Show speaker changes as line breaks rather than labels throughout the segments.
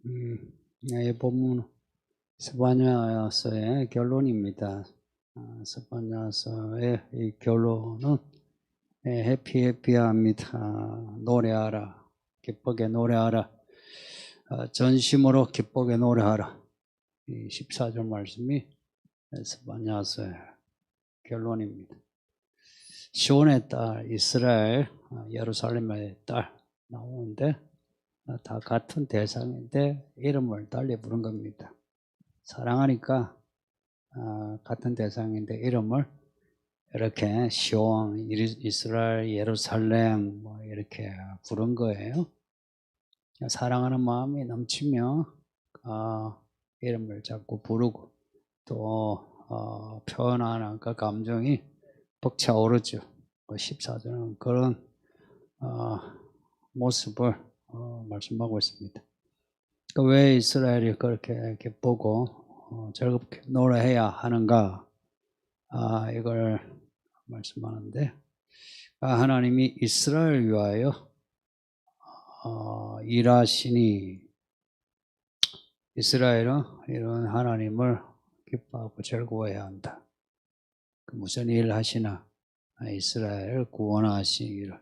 이 본문 스바냐서의 결론입니다. 스바냐서의 이 결론은 해피합니다. 노래하라. 기쁘게 노래하라. 전심으로 기쁘게 노래하라. 이 14절 말씀이 스바냐서의 결론입니다. 시온의 딸 이스라엘, 예루살렘의 딸 나오는데 다 같은 대상인데 이름을 달리 부른 겁니다. 사랑하니까 같은 대상인데 이름을 이렇게 시온, 이스라엘, 예루살렘 뭐 이렇게 부른 거예요. 사랑하는 마음이 넘치면 이름을 자꾸 부르고 또 표현하는 그 감정이 벅차오르죠. 14절은 그런 모습을 말씀하고 있습니다. 왜 이스라엘이 그렇게 기쁘고 즐겁게 노래해야 하는가? 이걸 말씀하는데 하나님이 이스라엘 위하여 일하시니 이스라엘은 이런 하나님을 기뻐하고 즐거워해야 한다. 무슨 일을 하시나 이스라엘을 구원하시기를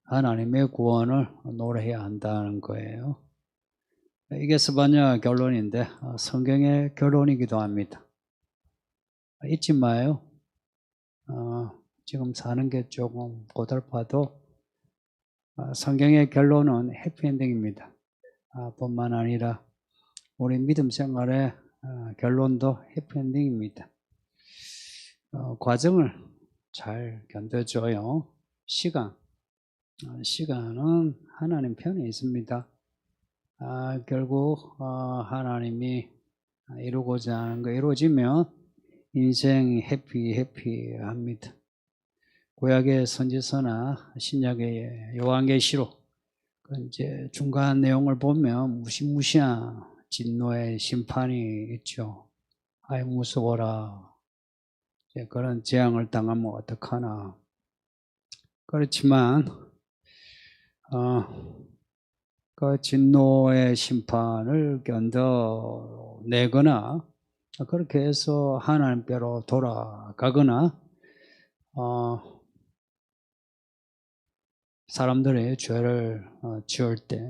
하나님의 구원을 노래해야 한다는 거예요. 이게 스바냐 결론인데 성경의 결론이기도 합니다. 잊지 마요. 지금 사는 게 조금 고달파도 성경의 결론은 해피엔딩입니다. 뿐만 아니라 우리 믿음 생활의 결론도 해피엔딩입니다. 과정을 잘 견뎌줘요. 시간은 하나님 편에 있습니다. 결국 하나님이 이루고자 하는 거 이루어지면 인생 해피합니다. 구약의 선지서나 신약의 요한계시록 이제 중간 내용을 보면 무시무시한 진노의 심판이 있죠. 아이 무서워라. 그런 재앙을 당하면 어떡하나. 그렇지만 그 진노의 심판을 견뎌내거나 그렇게 해서 하나님께로 돌아가거나 사람들의 죄를 지을 때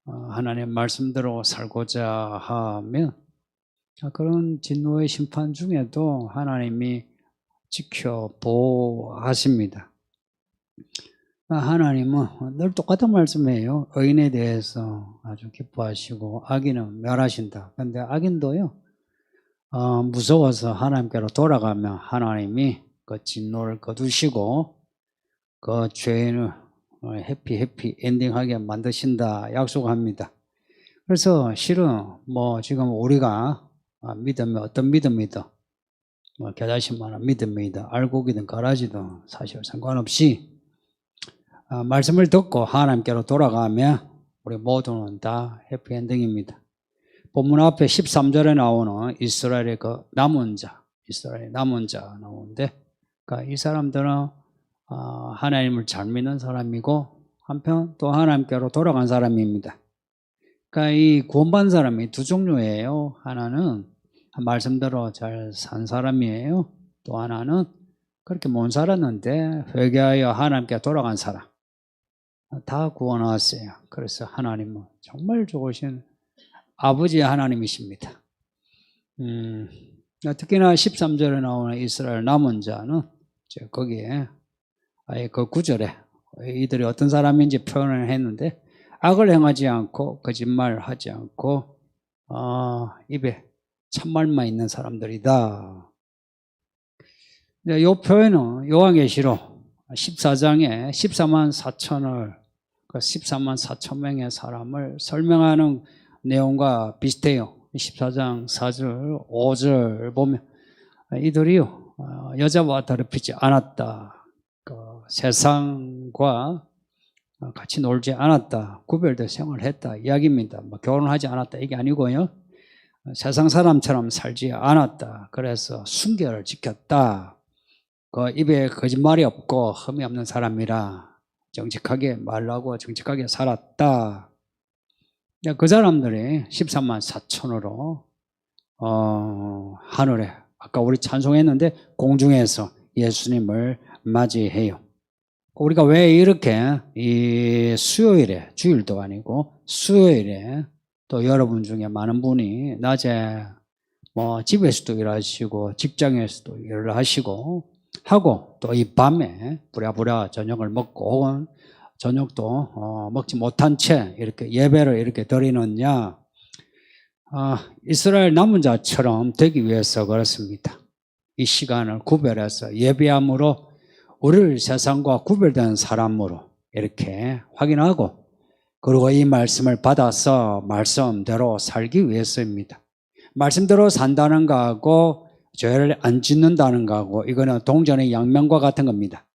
하나님의 말씀대로 살고자 하면 그런 진노의 심판 중에도 하나님이 지켜 보호하십니다. 하나님은 늘 똑같은 말씀이에요. 의인에 대해서 아주 기뻐하시고 악인은 멸하신다. 그런데 악인도요 무서워서 하나님께로 돌아가면 하나님이 그 진노를 거두시고 그 죄인을 해피 엔딩하게 만드신다 약속합니다. 그래서 실은 지금 우리가 믿음이 어떤 믿음이든 겨자씨만한 믿음이든 알고기든 가라지든 사실 상관없이 말씀을 듣고 하나님께로 돌아가면 우리 모두는 다 해피엔딩입니다. 본문 앞에 13절에 나오는 이스라엘의 그 남은 자 나오는데 이 사람들은 하나님을 잘 믿는 사람이고 한편 또 하나님께로 돌아간 사람입니다. 그러니까 이 구원받은 사람이 두 종류예요. 하나는 말씀대로 잘 산 사람이에요. 또 하나는 그렇게 못 살았는데 회개하여 하나님께 돌아간 사람. 다 구원하셨어요. 그래서 하나님은 정말 좋으신 아버지 하나님이십니다. 특히나 13절에 나오는 이스라엘 남은 자는 거기에 아예 그 9절에 이들이 어떤 사람인지 표현을 했는데 악을 행하지 않고 거짓말하지 않고 입에 참말만 있는 사람들이다. 이 표현은 요한계시록 14장에 14만 4천을 14만 4천 명의 사람을 설명하는 내용과 비슷해요. 14장 4절 5절 보면 이들이요 여자와 더럽히지 않았다. 세상과 같이 놀지 않았다. 구별되어 생활했다. 이야기입니다. 결혼하지 않았다. 이게 아니고요. 세상 사람처럼 살지 않았다. 그래서 순결을 지켰다. 입에 거짓말이 없고 흠이 없는 사람이라 정직하게 말하고 정직하게 살았다. 그 사람들이 13만 4천으로 하늘에 아까 우리 찬송했는데 공중에서 예수님을 맞이해요. 우리가 왜 이렇게 이 수요일에, 주일도 아니고 수요일에 또 여러분 중에 많은 분이 낮에 뭐 집에서도 일하시고 직장에서도 일을 하시고 하고 또 이 밤에 부랴부랴 저녁을 먹고 혹은 저녁도 먹지 못한 채 이렇게 예배를 이렇게 드리느냐, 이스라엘 남은 자처럼 되기 위해서 그렇습니다. 이 시간을 구별해서 예배함으로 우리를 세상과 구별된 사람으로 이렇게 확인하고, 그리고 이 말씀을 받아서 말씀대로 살기 위해서입니다. 말씀대로 산다는 거하고 죄를 안 짓는다는 거하고 이거는 동전의 양면과 같은 겁니다.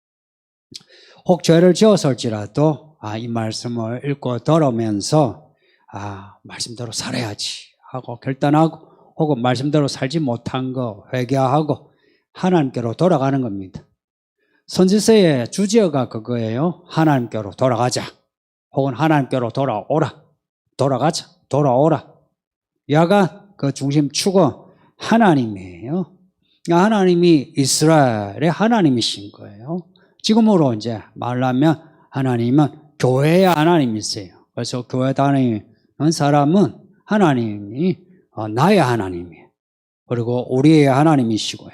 혹 죄를 지었을지라도 이 말씀을 읽고 들으면서 말씀대로 살아야지 하고 결단하고, 혹은 말씀대로 살지 못한 거 회개하고 하나님께로 돌아가는 겁니다. 선지서의 주제가 그거예요. 하나님께로 돌아가자, 혹은 하나님께로 돌아오라, 돌아가자, 돌아오라. 야가 그 중심축은 하나님이에요. 하나님이 이스라엘의 하나님이신 거예요. 지금으로 이제 말하면 하나님은 교회의 하나님이세요. 그래서 교회 다니는 사람은 하나님이 나의 하나님이에요. 그리고 우리의 하나님이시고요.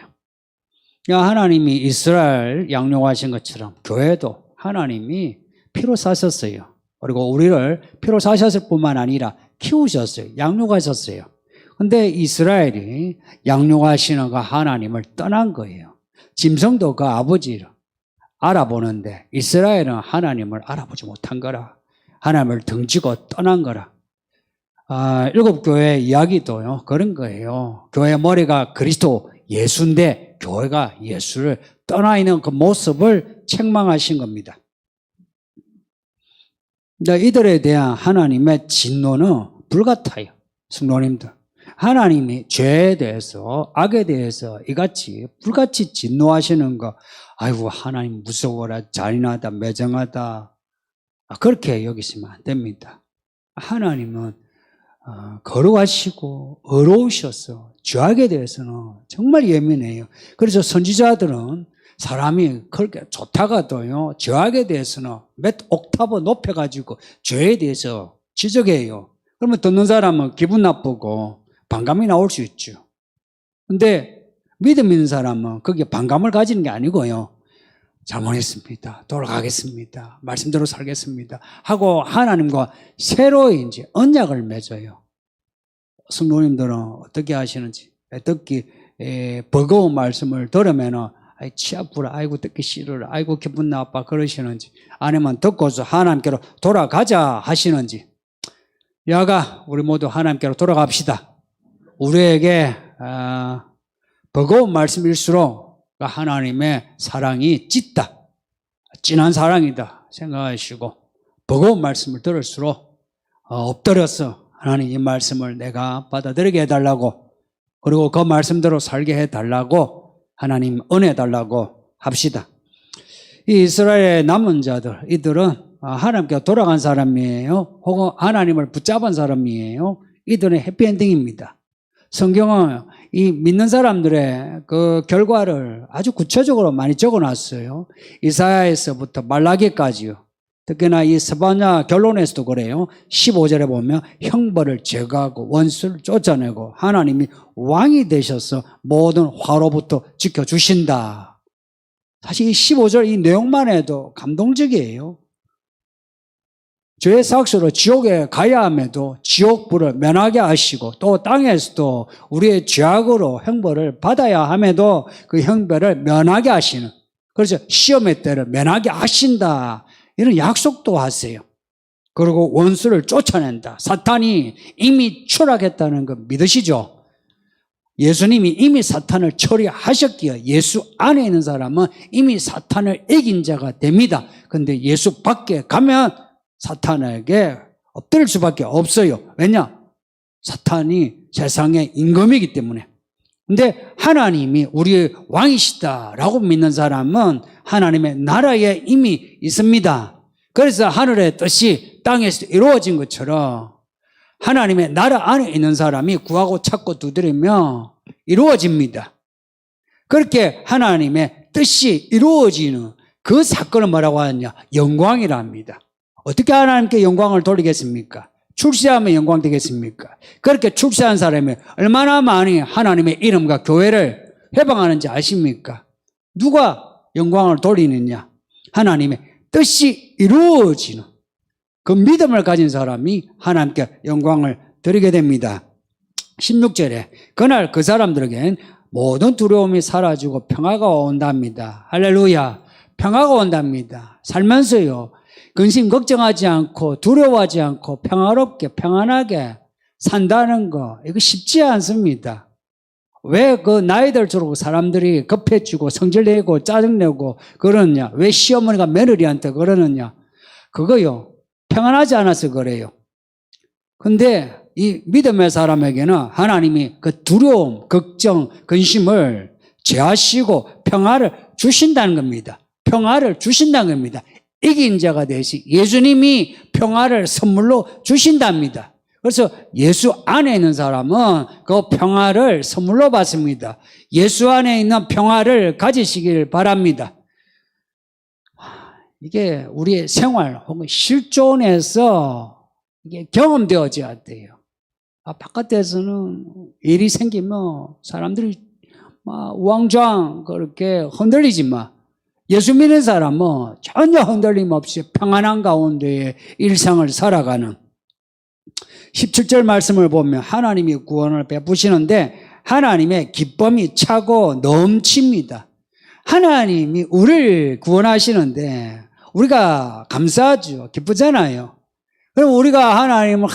하나님이 이스라엘 양육하신 것처럼 교회도 하나님이 피로 사셨어요. 그리고 우리를 피로 사셨을 뿐만 아니라 키우셨어요. 양육하셨어요. 근데 이스라엘이 양육하시는 그 하나님을 떠난 거예요. 짐승도 그 아버지를 알아보는데 이스라엘은 하나님을 알아보지 못한 거라. 하나님을 등지고 떠난 거라. 일곱 교회 이야기도요, 그런 거예요. 교회 머리가 그리스도 예수인데 교회가 예수를 떠나 있는 그 모습을 책망하신 겁니다. 이들에 대한 하나님의 진노는 불같아요. 성도님들, 하나님이 죄에 대해서, 악에 대해서 이같이 불같이 진노하시는 거, 아이고 하나님 무서워라, 잔인하다, 매정하다, 그렇게 여기시면 안 됩니다. 하나님은 거룩하시고 어려우셔서 죄악에 대해서는 정말 예민해요. 그래서 선지자들은 사람이 그렇게 좋다가도요, 죄악에 대해서는 몇 옥타브 높여가지고 죄에 대해서 지적해요. 그러면 듣는 사람은 기분 나쁘고 반감이 나올 수 있죠. 근데 믿음 있는 사람은 거기에 반감을 가지는 게 아니고요, 잘못했습니다, 돌아가겠습니다, 말씀대로 살겠습니다 하고 하나님과 새로 이제 언약을 맺어요. 성도님들은 어떻게 하시는지, 듣기 버거운 말씀을 들으면은 치 아프라, 아이고 듣기 싫으라, 아이고 기분 나빠 그러시는지, 아니면 듣고서 하나님께로 돌아가자 하시는지. 야가 우리 모두 하나님께로 돌아갑시다. 우리에게 버거운 말씀일수록 하나님의 사랑이 짙다, 진한 사랑이다 생각하시고, 버거운 말씀을 들을수록 엎드려서 하나님 이 말씀을 내가 받아들이게 해달라고, 그리고 그 말씀대로 살게 해달라고 하나님 은혜 달라고 합시다. 이 이스라엘의 남은 자들, 이들은 하나님께 돌아간 사람이에요. 혹은 하나님을 붙잡은 사람이에요. 이들은 해피엔딩입니다. 성경은 이 믿는 사람들의 그 결과를 아주 구체적으로 많이 적어놨어요. 이사야에서부터 말라기까지요. 특히나 이 스바냐 결론에서도 그래요. 15절에 보면 형벌을 제거하고 원수를 쫓아내고 하나님이 왕이 되셔서 모든 화로부터 지켜주신다. 사실 이 15절 이 내용만 해도 감동적이에요. 죄의 삭수로 지옥에 가야 함에도 지옥불을 면하게 하시고, 또 땅에서도 우리의 죄악으로 형벌을 받아야 함에도 그 형벌을 면하게 하시는, 그래서 시험의 때를 면하게 하신다, 이런 약속도 하세요. 그리고 원수를 쫓아낸다. 사탄이 이미 추락했다는 거 믿으시죠? 예수님이 이미 사탄을 처리하셨기에 예수 안에 있는 사람은 이미 사탄을 이긴 자가 됩니다. 그런데 예수 밖에 가면 사탄에게 엎드릴 수밖에 없어요. 왜냐? 사탄이 세상의 임금이기 때문에. 근데 하나님이 우리의 왕이시다라고 믿는 사람은 하나님의 나라에 이미 있습니다. 그래서 하늘의 뜻이 땅에서 이루어진 것처럼 하나님의 나라 안에 있는 사람이 구하고 찾고 두드리면 이루어집니다. 그렇게 하나님의 뜻이 이루어지는 그 사건을 뭐라고 하느냐? 영광이라 합니다. 어떻게 하나님께 영광을 돌리겠습니까? 출세하면 영광 되겠습니까? 그렇게 출세한 사람이 얼마나 많이 하나님의 이름과 교회를 회방하는지 아십니까? 누가 영광을 돌리느냐? 하나님의 뜻이 이루어지는 그 믿음을 가진 사람이 하나님께 영광을 드리게 됩니다. 16절에 그날 그 사람들에겐 모든 두려움이 사라지고 평화가 온답니다. 할렐루야. 평화가 온답니다. 살면서요, 근심 걱정하지 않고 두려워하지 않고 평화롭게 평안하게 산다는 거, 이거 쉽지 않습니다. 왜 그 나이 들수록 사람들이 급해지고 성질내고 짜증내고 그러느냐? 왜 시어머니가 며느리한테 그러느냐? 그거요, 평안하지 않아서 그래요. 근데 이 믿음의 사람에게는 하나님이 그 두려움, 걱정, 근심을 제하시고 평화를 주신다는 겁니다. 평화를 주신다는 겁니다. 이긴 자가 되시 예수님이 평화를 선물로 주신답니다. 그래서 예수 안에 있는 사람은 그 평화를 선물로 받습니다. 예수 안에 있는 평화를 가지시길 바랍니다. 이게 우리의 생활 혹은 실존에서 이게 경험되어져야 돼요. 바깥에서는 일이 생기면 사람들이 우왕좌왕 그렇게 흔들리지만 예수 믿는 사람은 전혀 흔들림 없이 평안한 가운데 일상을 살아가는 17절 말씀을 보면 하나님이 구원을 베푸시는데 하나님의 기쁨이 차고 넘칩니다. 하나님이 우리를 구원하시는데 우리가 감사하죠. 기쁘잖아요. 그럼 우리가 하나님을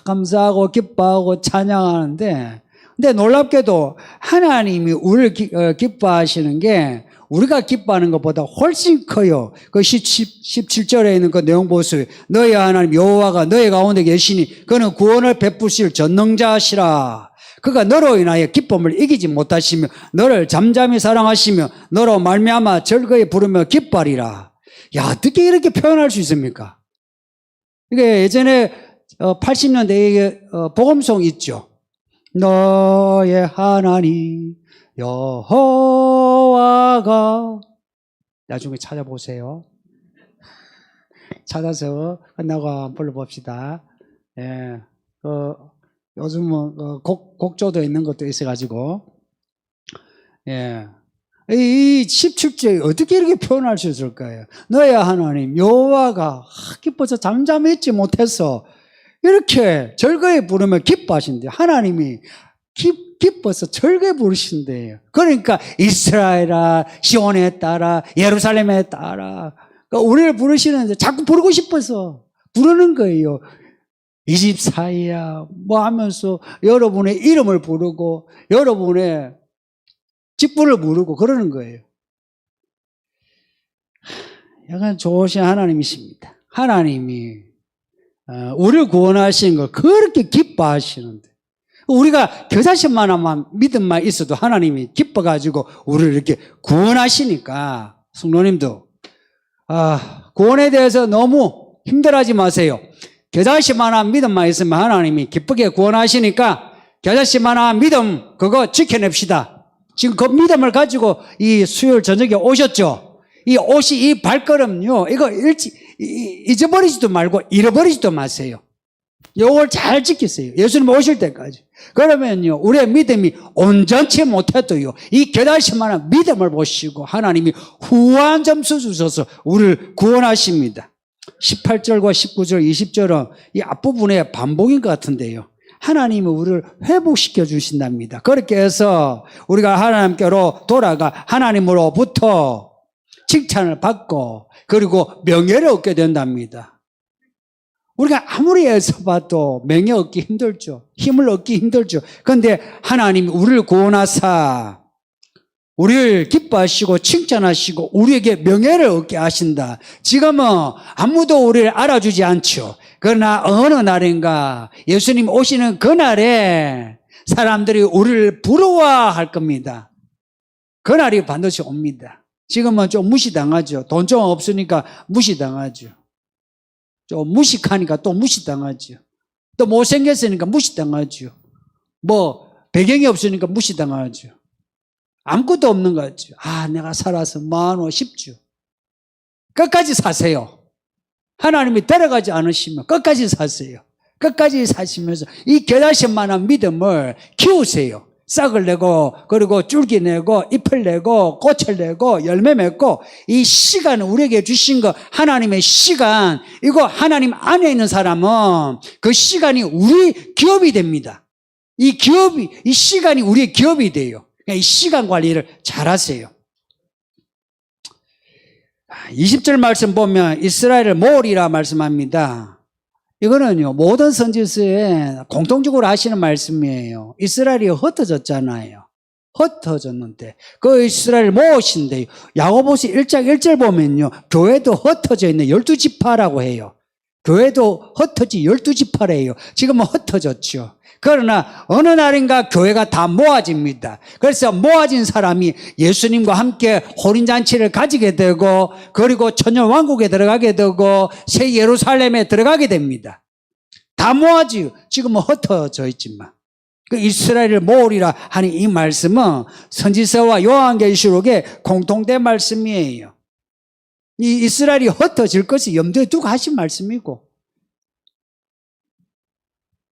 감사하고 기뻐하고 찬양하는데 근데 놀랍게도 하나님이 우리를 기뻐하시는 게 우리가 기뻐하는 것보다 훨씬 커요. 그 17절에 있는 그 내용 보세요. 너희 하나님 여호와가 너희 가운데 계시니 그는 구원을 베푸실 전능자시라. 그가 너로 인하여 기쁨을 이기지 못하시며 너를 잠잠히 사랑하시며 너로 말미암아 즐거이 부르며 기뻐하리라. 야, 어떻게 이렇게 표현할 수 있습니까? 이게 예전에 80년대에 복음송 있죠. 너의 하나님 여호와가 나중에 찾아보세요. 찾아서 끝나고 불러봅시다. 예, 요즘은 곡조도 있는 것도 있어가지고 예, 이 17절 어떻게 이렇게 표현할 수 있을까요? 너의 하나님 여호와가 기뻐서 잠잠히 있지 못해서 이렇게 즐거이 부르며 기뻐하신대. 하나님이 기뻐서 즐거이 부르신대요. 그러니까 이스라엘아 시온에 따라 예루살렘에 따라 그러니까 우리를 부르시는데 자꾸 부르고 싶어서 부르는 거예요. 24이야 뭐 하면서 여러분의 이름을 부르고 여러분의 직분을 부르고 그러는 거예요. 약간 좋으신 하나님이십니다. 하나님이 우리를 구원하시는 걸 그렇게 기뻐하시는데 우리가 겨자씨만한 믿음만 있어도 하나님이 기뻐가지고 우리를 이렇게 구원하시니까 성도님도 구원에 대해서 너무 힘들어하지 마세요. 겨자씨만한 믿음만 있으면 하나님이 기쁘게 구원하시니까 겨자씨만한 믿음 그거 지켜냅시다. 지금 그 믿음을 가지고 이 수요일 저녁에 오셨죠. 이 옷이 이 발걸음요 이거 잊어버리지도 말고 잃어버리지도 마세요. 요걸 잘 지키세요. 예수님 오실 때까지. 그러면요 우리의 믿음이 온전치 못해도요 이 겨자씨만한 믿음을 보시고 하나님이 후한 점수 주셔서 우리를 구원하십니다. 18절과 19절 20절은 이 앞부분의 반복인 것 같은데요 하나님이 우리를 회복시켜 주신답니다. 그렇게 해서 우리가 하나님께로 돌아가 하나님으로부터 칭찬을 받고 그리고 명예를 얻게 된답니다. 우리가 아무리 애써봐도 명예 얻기 힘들죠. 힘을 얻기 힘들죠. 그런데 하나님이 우리를 구원하사 우리를 기뻐하시고 칭찬하시고 우리에게 명예를 얻게 하신다. 지금은 아무도 우리를 알아주지 않죠. 그러나 어느 날인가 예수님 오시는 그날에 사람들이 우리를 부러워할 겁니다. 그날이 반드시 옵니다. 지금은 좀 무시당하죠. 돈 좀 없으니까 무시당하죠. 좀 무식하니까 또 무시당하죠. 또 못생겼으니까 무시당하죠. 뭐 배경이 없으니까 무시당하죠. 아무것도 없는 거죠. 아, 내가 살아서 뭐하노 싶죠. 끝까지 사세요. 하나님이 데려가지 않으시면 끝까지 사세요. 끝까지 사시면서 이 겨자씨만한 믿음을 키우세요. 싹을 내고, 그리고 줄기 내고, 잎을 내고, 꽃을 내고, 열매 맺고, 이 시간, 우리에게 주신 거, 하나님의 시간, 이거 하나님 안에 있는 사람은 그 시간이 우리 기업이 됩니다. 이 시간이 우리의 기업이 돼요. 그러니까 이 시간 관리를 잘 하세요. 20절 말씀 보면 이스라엘을 모으리라 말씀합니다. 이거는요, 모든 선지서에 공통적으로 하시는 말씀이에요. 이스라엘이 흩어졌잖아요. 흩어졌는데, 그 이스라엘 모으신대요. 야고보서 1장 1절 보면요, 교회도 흩어져 있는 12지파라고 해요. 교회도 흩어지 12지파래요. 지금은 흩어졌죠. 그러나 어느 날인가 교회가 다 모아집니다. 그래서 모아진 사람이 예수님과 함께 혼인잔치를 가지게 되고, 그리고 천년왕국에 들어가게 되고, 새 예루살렘에 들어가게 됩니다. 다 모아지요. 지금은 흩어져 있지만. 그 이스라엘을 모으리라 하는 이 말씀은 선지서와 요한계시록의 공통된 말씀이에요. 이 이스라엘이 흩어질 것을 염두에 두고 하신 말씀이고,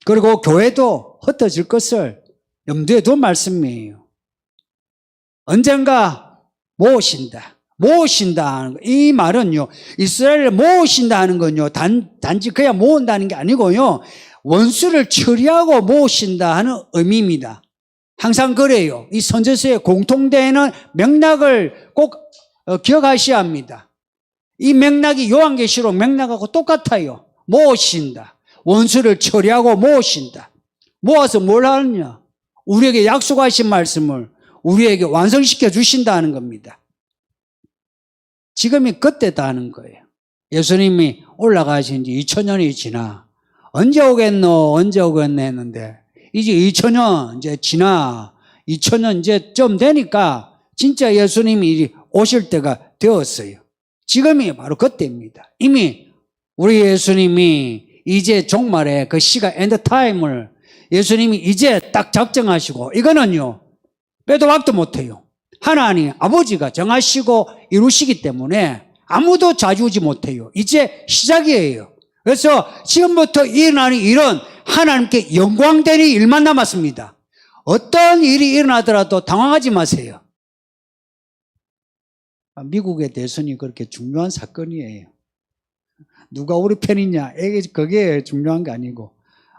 그리고 교회도 흩어질 것을 염두에 둔 말씀이에요. 언젠가 모으신다. 모으신다. 이 말은요, 이스라엘을 모으신다 하는 건요, 단지 그냥 모은다는 게 아니고요, 원수를 처리하고 모으신다 하는 의미입니다. 항상 그래요. 이 선지서에 공통되는 맥락을 꼭 기억하셔야 합니다. 이 맥락이 요한계시록 맥락하고 똑같아요. 모으신다. 원수를 처리하고 모으신다. 모아서 뭘 하느냐? 우리에게 약속하신 말씀을 우리에게 완성시켜 주신다는 겁니다. 지금이 그때다 하는 거예요. 예수님이 올라가신 지 2000년이 지나 언제 오겠노 했는데 이제 2000년 이제 지나 2000년 이제 좀 되니까 진짜 예수님이 오실 때가 되었어요. 지금이 바로 그때입니다. 이미 우리 예수님이 이제 종말에 그 시간 엔드타임을 예수님이 이제 딱 작정하시고, 이거는요 빼도 박도 못해요. 하나님 아버지가 정하시고 이루시기 때문에 아무도 좌지우지 못해요. 이제 시작이에요. 그래서 지금부터 일어나는 일은 하나님께 영광되는 일만 남았습니다. 어떤 일이 일어나더라도 당황하지 마세요. 미국의 대선이 그렇게 중요한 사건이에요. 누가 우리 편이냐? 그게 중요한 게 아니고,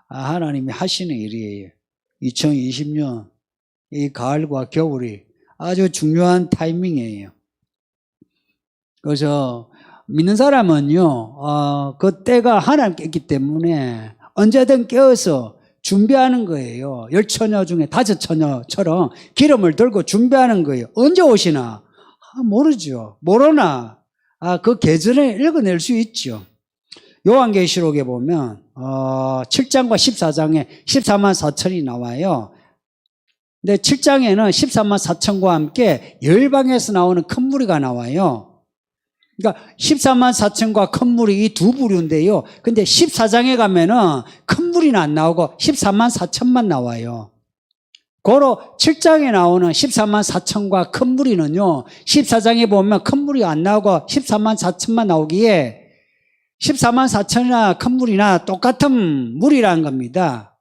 하나님이 하시는 일이에요. 2020년, 이 가을과 겨울이 아주 중요한 타이밍이에요. 그래서 믿는 사람은요, 그 때가 하나님께 있기 때문에 언제든 깨어서 준비하는 거예요. 10처녀 중에 5처녀처럼 기름을 들고 준비하는 거예요. 언제 오시나? 모르죠. 모르나? 그 계절에 읽어낼 수 있죠. 요한계시록에 보면 7장과 14장에 14만 4천이 나와요. 근데 7장에는 14만 4천과 함께 열방에서 나오는 큰 무리가 나와요. 그러니까 14만 4천과 큰 무리 이 두 부류인데요. 근데 14장에 가면은 큰 무리는 안 나오고 14만 4천만 나와요. 고로 7장에 나오는 14만 4천과 큰 무리는요, 14장에 보면 큰 무리가 안 나오고 14만 4천만 나오기에 14만 4천이나 큰 무리나 똑같은 무리라는 겁니다.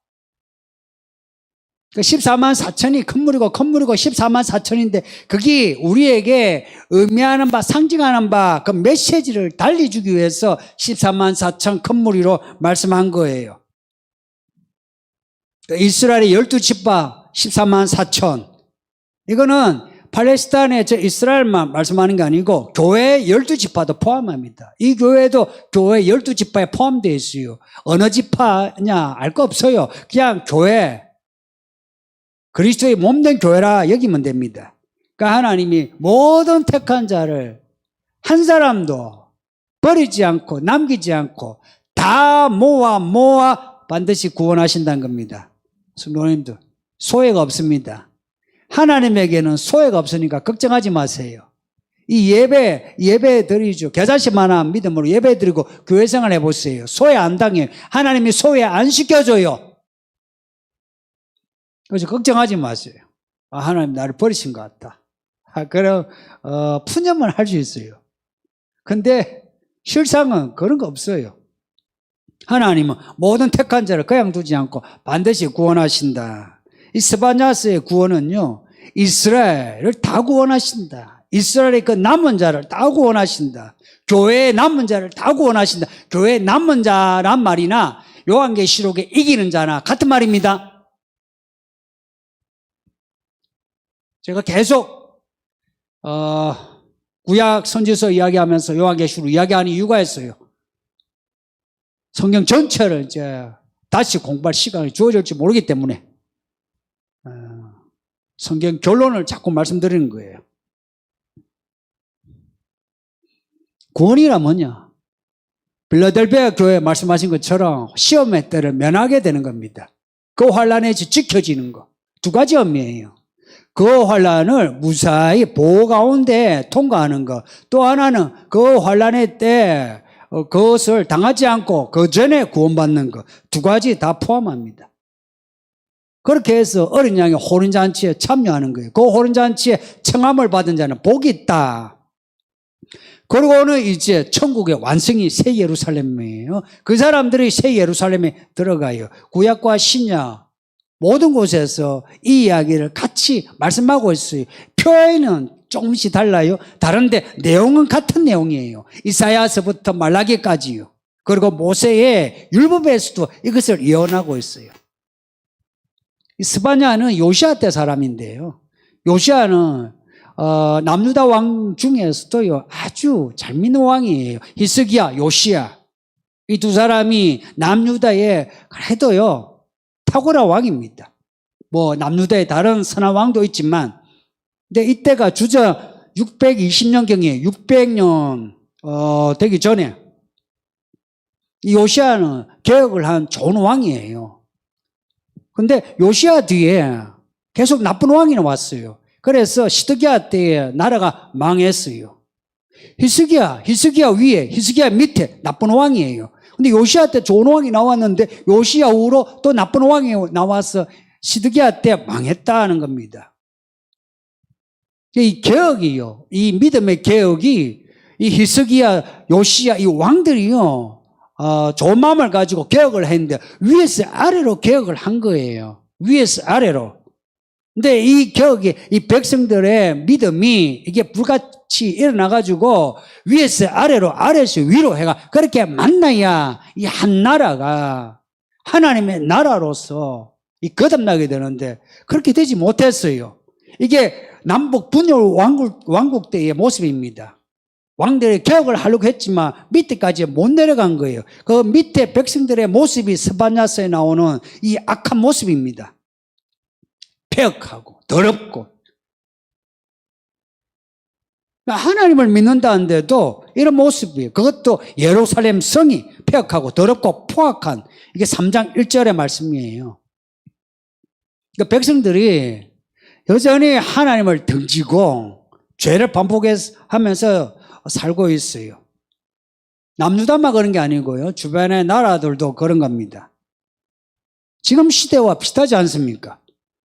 14만 4천이 큰 무리고 14만 4천인데 그게 우리에게 의미하는 바, 상징하는 바, 그 메시지를 달리주기 위해서 14만 4천 큰 무리로 말씀한 거예요. 이스라엘의 12지파 14만 4천. 이거는 팔레스타인의 이스라엘만 말씀하는 게 아니고 교회 12지파도 포함합니다. 이 교회도 교회 12지파에 포함되어 있어요. 어느 지파냐 알 거 없어요. 그냥 교회, 그리스도의 몸된 교회라 여기면 됩니다. 그러니까 하나님이 모든 택한 자를 한 사람도 버리지 않고 남기지 않고 다 모아 반드시 구원하신다는 겁니다. 성도님들, 소외가 없습니다. 하나님에게는 소외가 없으니까 걱정하지 마세요. 이 예배 드리죠. 겨자씨만한 믿음으로 예배 드리고 교회 생활 해보세요. 소외 안 당해요. 하나님이 소외 안 시켜줘요. 그래서 걱정하지 마세요. 하나님 나를 버리신 것 같다. 그럼 푸념은 할 수 있어요. 근데 실상은 그런 거 없어요. 하나님은 모든 택한 자를 그냥 두지 않고 반드시 구원하신다. 이 스바냐스의 구원은요, 이스라엘을 다 구원하신다. 이스라엘의 그 남은 자를 다 구원하신다. 교회의 남은 자를 다 구원하신다. 교회의 남은 자란 말이나 요한계시록에 이기는 자나 같은 말입니다. 제가 계속 구약 선지서 이야기하면서 요한계시록 이야기하는 이유가 있어요. 성경 전체를 이제 다시 공부할 시간이 주어질지 모르기 때문에 성경 결론을 자꾸 말씀드리는 거예요. 구원이란 뭐냐? 빌라델비아 교회 말씀하신 것처럼 시험의 때를 면하게 되는 겁니다. 그 환란에서 지켜지는 거. 두 가지 의미예요. 그 환란을 무사히 보호 가운데 통과하는 것. 또 하나는 그 환란의 때 그것을 당하지 않고 그 전에 구원받는 것. 두 가지 다 포함합니다. 그렇게 해서 어린 양의 호른잔치에 참여하는 거예요. 그 호른잔치에 청함을 받은 자는 복이 있다. 그리고는 이제 천국의 완성이 새 예루살렘이에요. 그 사람들이 새 예루살렘에 들어가요. 구약과 신약 모든 곳에서 이 이야기를 같이 말씀하고 있어요. 표현은 조금씩 달라요. 다른데 내용은 같은 내용이에요. 이사야서부터 말라기까지요. 그리고 모세의 율법에서도 이것을 예언하고 있어요. 스바냐는 요시아 때 사람인데요. 요시아는 남유다 왕 중에서도요 아주 잘 믿는 왕이에요. 히스기야, 요시야 이 두 사람이 남유다에 그래도요 탁월한 왕입니다. 뭐 남유다에 다른 선한 왕도 있지만, 근데 이때가 주전 620년경에 600년 되기 전에 이 요시아는 개혁을 한 좋은 왕이에요. 근데 요시아 뒤에 계속 나쁜 왕이 왔어요. 그래서 시드기야 때에 나라가 망했어요. 히스기야 위에, 히스기야 밑에 나쁜 왕이에요. 근데 요시아 때 좋은 왕이 나왔는데 요시아 후로 또 나쁜 왕이 나와서 시드기야 때 망했다는 겁니다. 이 개혁이요, 이 믿음의 개혁이 이 히스기야, 요시아 이 왕들이요 좋은 마음을 가지고 개혁을 했는데 위에서 아래로 개혁을 한 거예요. 위에서 아래로. 근데 이 개혁이 이 백성들의 믿음이 이게 불같이 일어나가지고 위에서 아래로 아래에서 위로 해가 그렇게 만나야 이 한 나라가 하나님의 나라로서 이 거듭나게 되는데 그렇게 되지 못했어요. 이게 남북 분열 왕국 때의 모습입니다. 왕들이 개혁을 하려고 했지만 밑에까지 못 내려간 거예요. 그 밑에 백성들의 모습이 스바냐서에 나오는 이 악한 모습입니다. 폐역하고 더럽고. 하나님을 믿는다는데도 이런 모습이에요. 그것도 예루살렘 성이 폐역하고 더럽고 포악한, 이게 3장 1절의 말씀이에요. 그러니까 백성들이 여전히 하나님을 등지고 죄를 반복하면서 살고 있어요. 남유다만 그런 게 아니고요. 주변의 나라들도 그런 겁니다. 지금 시대와 비슷하지 않습니까?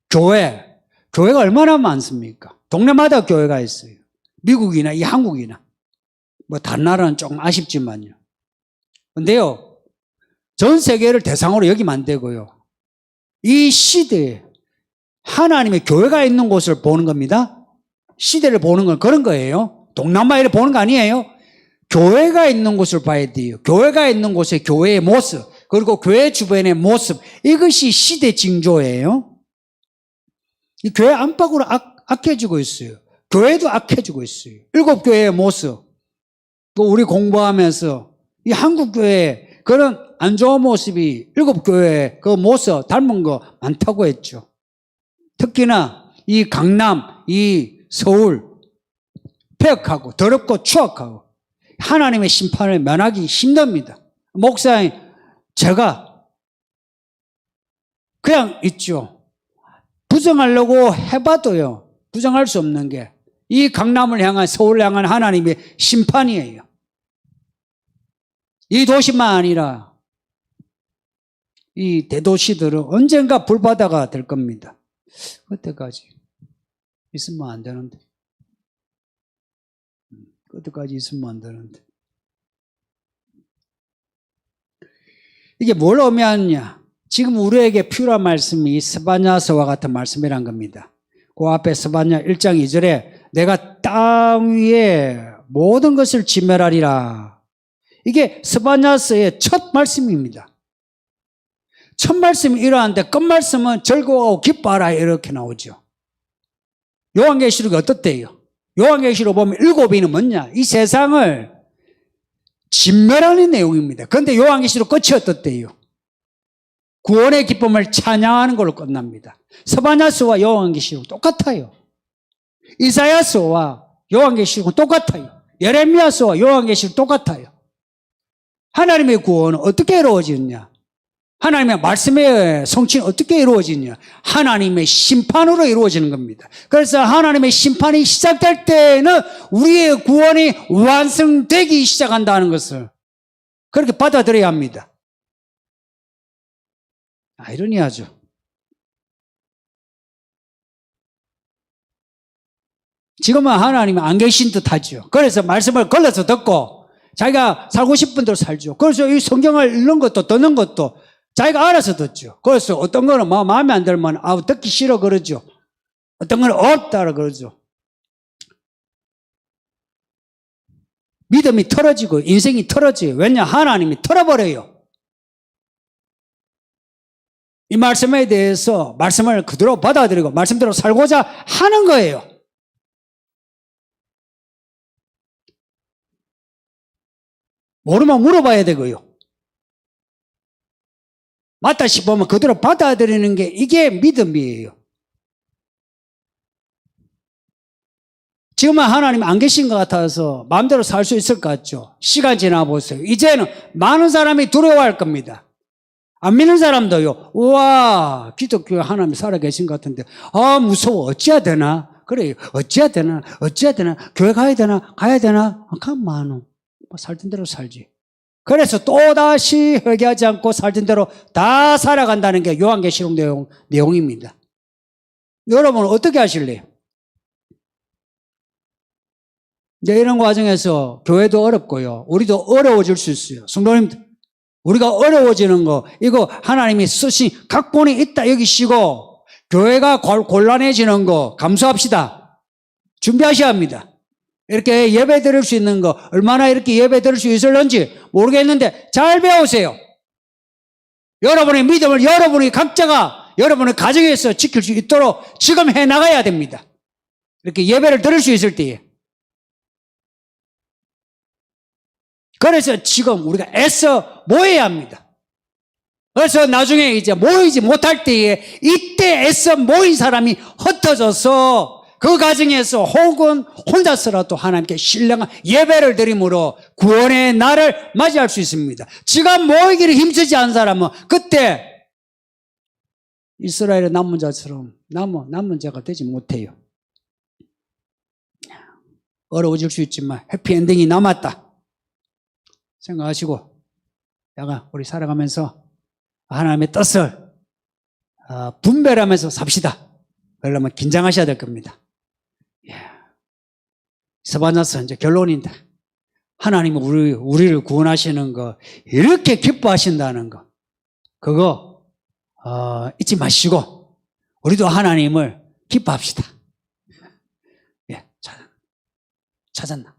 교회가 얼마나 많습니까? 동네마다 교회가 있어요. 미국이나 이 한국이나. 뭐 다른 나라는 조금 아쉽지만요. 근데요, 전 세계를 대상으로 여기면 안 되고요. 이 시대에 하나님의 교회가 있는 곳을 보는 겁니다. 시대를 보는 건 그런 거예요. 동남아를 보는 거 아니에요. 교회가 있는 곳을 봐야 돼요. 교회가 있는 곳의 교회의 모습, 그리고 교회 주변의 모습, 이것이 시대 징조예요. 이 교회 안팎으로 악해지고 있어요. 교회도 악해지고 있어요. 7교회의 모습, 또 우리 공부하면서 이 한국교회 그런 안 좋은 모습이 7교회 그 모습 닮은 거 많다고 했죠. 특히나 이 강남, 이 서울 폐역하고 더럽고 추악하고 하나님의 심판을 면하기 힘듭니다. 목사님, 제가 그냥 있죠. 부정하려고 해봐도요, 부정할 수 없는 게 이 강남을 향한, 서울을 향한 하나님의 심판이에요. 이 도시만 아니라 이 대도시들은 언젠가 불바다가 될 겁니다. 그때까지 있으면 안 되는데. 그때까지 있으면 안 되는데. 이게 뭘 의미하느냐? 지금 우리에게 필요한 말씀이 스바냐서와 같은 말씀이란 겁니다. 그 앞에 스바냐 1장 2절에 내가 땅 위에 모든 것을 지멸하리라. 이게 스바냐서의 첫 말씀입니다. 첫 말씀이 이러한데 끝 말씀은 즐거워하고 기뻐하라 이렇게 나오죠. 요한계시록이 어떻대요? 요한계시록 보면 7위는 뭐냐? 이 세상을 진멸하는 내용입니다. 그런데 요한계시록 끝이 어떻대요? 구원의 기쁨을 찬양하는 걸로 끝납니다. 스바냐서와 요한계시록 똑같아요. 이사야서와 요한계시록은 똑같아요. 예레미야서와 요한계시록 똑같아요. 하나님의 구원은 어떻게 이루어지느냐? 하나님의 말씀의 성취는 어떻게 이루어지냐? 하나님의 심판으로 이루어지는 겁니다. 그래서 하나님의 심판이 시작될 때에는 우리의 구원이 완성되기 시작한다는 것을 그렇게 받아들여야 합니다. 아이러니하죠. 지금은 하나님이 안 계신 듯 하죠. 그래서 말씀을 걸러서 듣고 자기가 살고 싶은 대로 살죠. 그래서 이 성경을 읽는 것도 듣는 것도 자기가 알아서 듣죠. 그래서 어떤 거는 마음에 안 들면 듣기 싫어 그러죠. 어떤 거는 없다 그러죠. 믿음이 틀어지고 인생이 틀어져요. 왜냐? 하나님이 틀어버려요. 이 말씀에 대해서 말씀을 그대로 받아들이고 말씀대로 살고자 하는 거예요. 모르면 물어봐야 되고요. 맞다 싶으면 그대로 받아들이는 게 이게 믿음이에요. 지금은 하나님 안 계신 것 같아서 마음대로 살 수 있을 것 같죠. 시간 지나보세요. 이제는 많은 사람이 두려워할 겁니다. 안 믿는 사람도요. 우와, 기독교에 하나님 살아계신 것 같은데 무서워. 어찌해야 되나? 그래, 어찌해야 되나? 교회 가야 되나? 가만 살던 대로 살지. 그래서 또다시 회개하지 않고 살던 대로 다 살아간다는 게 요한계시록 내용입니다. 여러분은 어떻게 하실래요? 이제 이런 과정에서 교회도 어렵고요. 우리도 어려워질 수 있어요. 성도님들, 우리가 어려워지는 거, 이거 하나님이 쓰신 각본이 있다 여기시고, 교회가 곤란해지는 거 감수합시다. 준비하셔야 합니다. 이렇게 예배 드릴 수 있는 거, 얼마나 이렇게 예배 드릴 수 있을런지 모르겠는데 잘 배우세요. 여러분의 믿음을 여러분이 각자가 여러분의 가정에서 지킬 수 있도록 지금 해나가야 됩니다. 이렇게 예배를 드릴 수 있을 때에. 그래서 지금 우리가 애써 모여야 합니다. 그래서 나중에 이제 모이지 못할 때에 이때 애써 모인 사람이 흩어져서 그 과정에서 혹은 혼자서라도 하나님께 신령한 예배를 드림으로 구원의 날을 맞이할 수 있습니다. 지금 모이기를 힘쓰지 않은 사람은 그때 이스라엘의 남은 자처럼 남은 자가 되지 못해요. 어려워질 수 있지만 해피엔딩이 남았다 생각하시고 약간 우리 살아가면서 하나님의 뜻을 분별하면서 삽시다. 그러려면 긴장하셔야 될 겁니다. 스바냐서 이제 결론인데 하나님은 우리를 구원하시는 거 이렇게 기뻐하신다는 거 그거 잊지 마시고 우리도 하나님을 기뻐합시다. 찾았나?